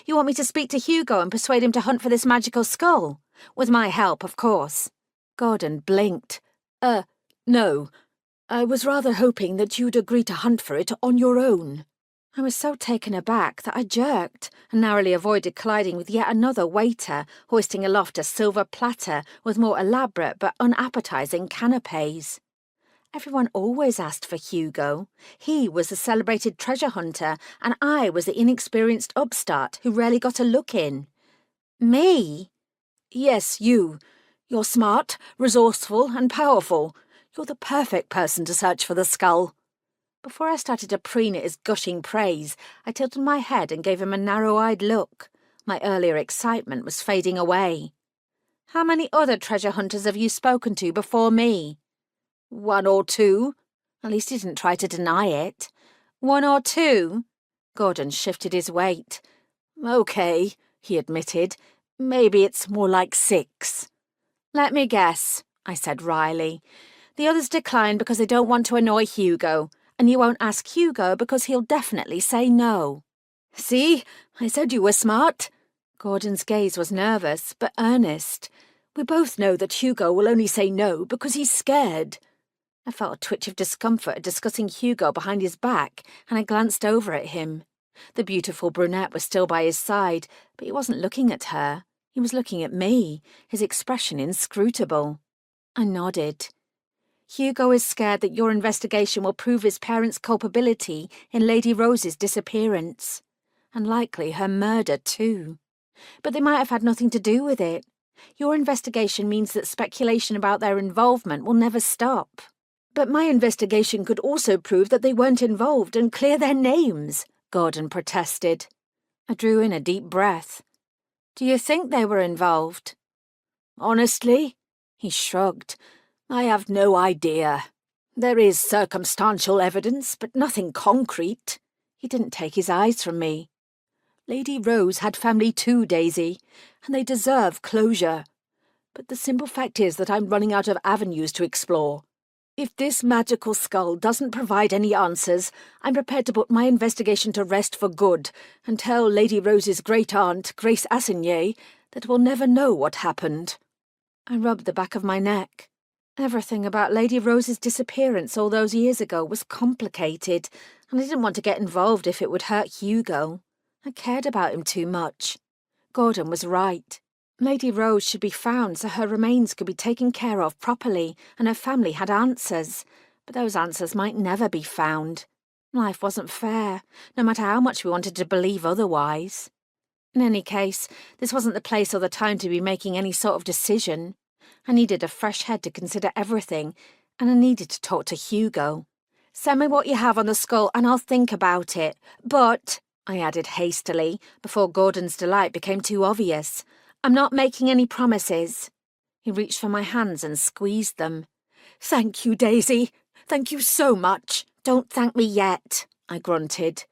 You want me to speak to Hugo and persuade him to hunt for this magical skull? With my help, of course. Gordon blinked. No. I was rather hoping that you'd agree to hunt for it on your own. I was so taken aback that I jerked and narrowly avoided colliding with yet another waiter hoisting aloft a silver platter with more elaborate but unappetizing canapes. Everyone always asked for Hugo. He was the celebrated treasure hunter, and I was the inexperienced upstart who rarely got a look in. Me? Yes, you. You're smart, resourceful, and powerful. You're the perfect person to search for the skull. Before I started to preen at his gushing praise, I tilted my head and gave him a narrow-eyed look. My earlier excitement was fading away. How many other treasure hunters have you spoken to before me? 1 or 2. At least he didn't try to deny it. 1 or 2? Gordon shifted his weight. Okay, he admitted. Maybe it's more like 6. Let me guess, I said wryly. The others declined because they don't want to annoy Hugo, and you won't ask Hugo because he'll definitely say no. See? I said you were smart. Gordon's gaze was nervous, but earnest. We both know that Hugo will only say no because he's scared. I felt a twitch of discomfort at discussing Hugo behind his back, and I glanced over at him. The beautiful brunette was still by his side, but he wasn't looking at her. He was looking at me, his expression inscrutable. I nodded. Hugo is scared that your investigation will prove his parents' culpability in Lady Rose's disappearance. And likely her murder, too. But they might have had nothing to do with it. Your investigation means that speculation about their involvement will never stop. But my investigation could also prove that they weren't involved and clear their names, Gordon protested. I drew in a deep breath. Do you think they were involved? Honestly, he shrugged. I have no idea. There is circumstantial evidence, but nothing concrete. He didn't take his eyes from me. Lady Rose had family too, Daisy, and they deserve closure. But the simple fact is that I'm running out of avenues to explore. If this magical skull doesn't provide any answers, I'm prepared to put my investigation to rest for good and tell Lady Rose's great-aunt, Grace Assigny, that we'll never know what happened. I rubbed the back of my neck. Everything about Lady Rose's disappearance all those years ago was complicated, and I didn't want to get involved if it would hurt Hugo. I cared about him too much. Gordon was right. Lady Rose should be found so her remains could be taken care of properly and her family had answers. But those answers might never be found. Life wasn't fair, no matter how much we wanted to believe otherwise. In any case, this wasn't the place or the time to be making any sort of decision. I needed a fresh head to consider everything, and I needed to talk to Hugo. Send me what you have on the skull and I'll think about it. But, I added hastily, before Gordon's delight became too obvious, I'm not making any promises. He reached for my hands and squeezed them. Thank you, Daisy. Thank you so much. Don't thank me yet, I grunted.